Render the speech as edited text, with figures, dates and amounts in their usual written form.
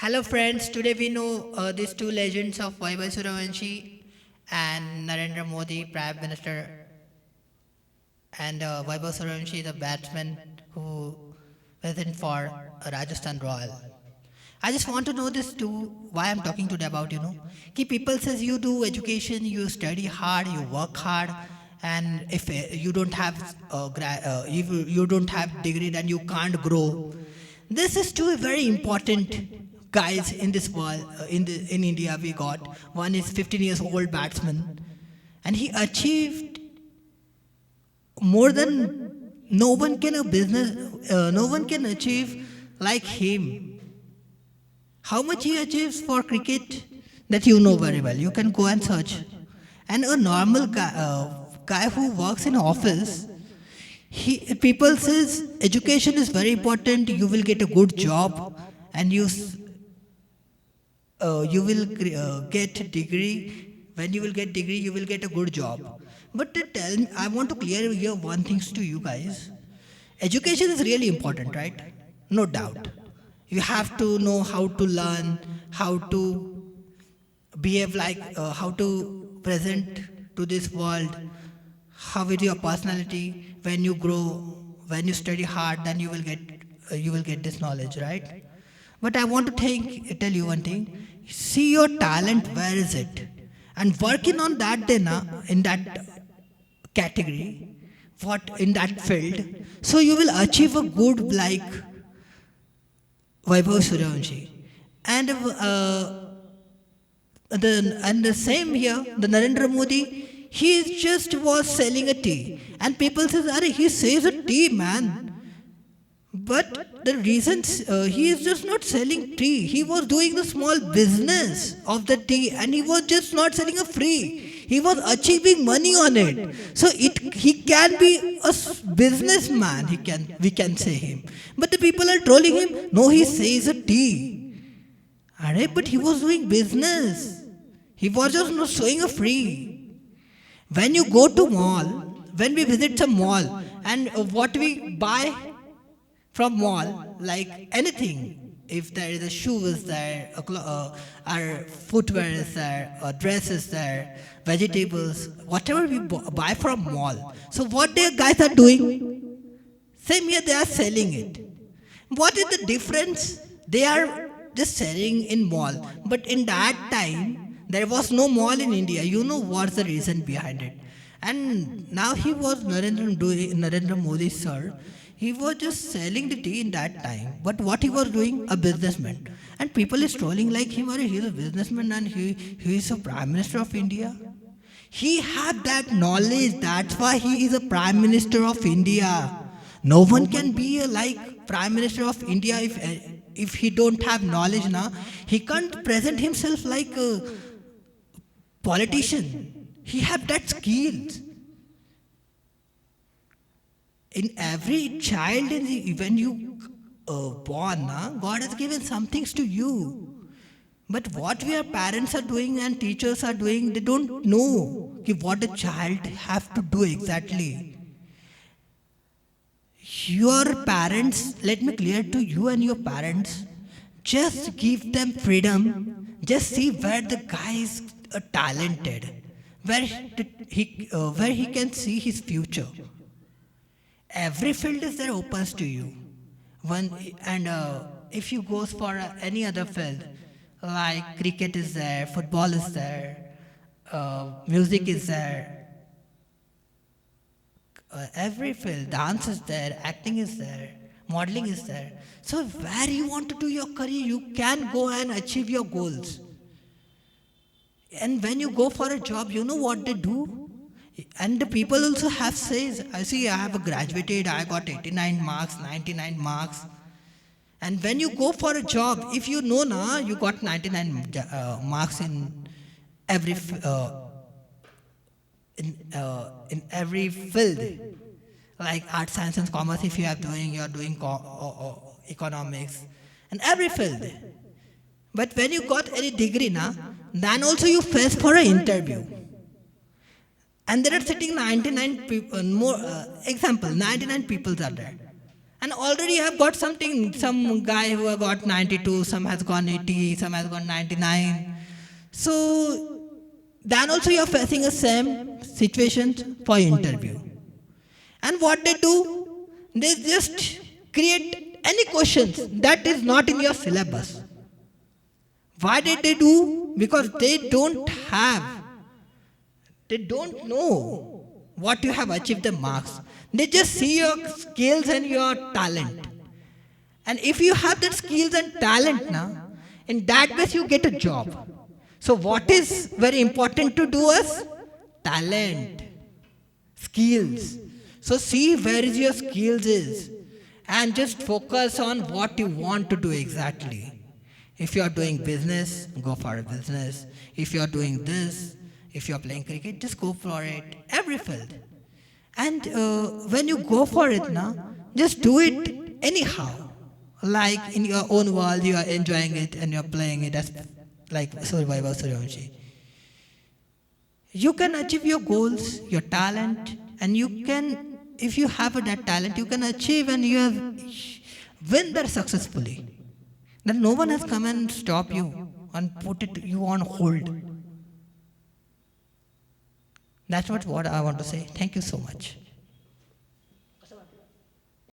Hello friends, today we know these two legends of Vaibhav Suravanshi and Narendra Modi, Prime Minister, and Vaibhav Suravanshi, the batsman who was in for Rajasthan Royal. I just want to know this too, why I'm talking today about, Ki people says you do education, you study hard, you work hard, and if you don't have if you don't have degree, then you can't grow. This is two very important guys in this world. In India, we got one is 15 years old batsman, and he achieved more than no one can a business. No one can achieve like him. How much he achieves for cricket, that you know very well. You can go and search. And a normal guy who works in office, people says education is very important. You will get a good job, and you will get degree. When you will get degree, you will get a good job. But I want to clear here one things to you guys. Education is really important, right? No doubt. You have to know how to learn, how to behave like, how to present to this world, how is your personality. When you grow, when you study hard, then you will get this knowledge, right? But I want to tell you one thing. See your talent, where is it? And working on that day, in that category, what in that field, so you will achieve a good like Vaibhav Suryavanshi. And the same here, the Narendra Modi, he just was selling a tea, and people says, "Arey, he says a tea, man." But the reasons he is just not selling tea. He was doing the small business of the tea, and he was just not selling a free. He was achieving money on it. So he can be a businessman. We can say him. But the people are trolling him. No, he says a tea. Alright, but he was doing business. He was just not showing a free. When you go to mall, when we visit some mall, and what we buy from mall, like anything, if there is a shoe is there, our footwear is there, a dress is there, vegetables, whatever we buy from mall. So what the guys are doing? Same here, they are selling it. What is the difference? They are just selling in mall. But in that time, there was no mall in India. You know what's the reason behind it. And now he was Narendra Modi, sir. He was just selling the tea in that time. But what he was doing? A businessman. And people is trolling like him, or he's a businessman and he is a prime minister of India. He had that knowledge. That's why he is a prime minister of India. No one can be a like prime minister of India if he don't have knowledge now. He can't present himself like a politician. He have that skills. In every child, when you born, God has given some things to you. But what our parents are doing and teachers are doing, they don't know what a child have to do exactly. Your parents, let me clear to you and your parents, just give them freedom. Just see where the guy is talented, where he can see his future. Every field is there opens to you. If you go for any other field, like cricket is there, football is there, music is there, every field, dance is there, acting is there, modeling is there. So where you want to do your career, you can go and achieve your goals. And when you go for a job, you know what they do? And the people also have says, I see, I have graduated, I got 89 marks, 99 marks. And when you go for a job, if you know now, you got 99 marks in every in every field, like art, science, and commerce. If you are doing economics, and every field. But when you got any degree now, then also you face for an interview. And there are sitting 99 people, example, 99 people are there. And already you have got something, some guy who have got 92, some has gone 80, some has gone 99. So then also you are facing a same situation for interview. And what they do, they just create any questions that is not in your syllabus. Why did they do? Because they don't know what you have achieved the marks. They just see your skills and your talent. And if you have that skills and talent now, in that case you get a job. So what is very important to do is talent, skills. So see where is your skills is and just focus on what you want to do exactly. If you are doing business, go for a business. If you are doing this, if you are playing cricket, just go for it. Every field. And when you go for it now, just do it anyhow. Like in your own world, you are enjoying it and you are playing it as like Survivor Suryavanshi. You can achieve your goals, your talent, and you can, if you have that talent, you can achieve and you have win that successfully. Then no one has come and stop you and put it you on hold. That's what I want to say. Thank you so much.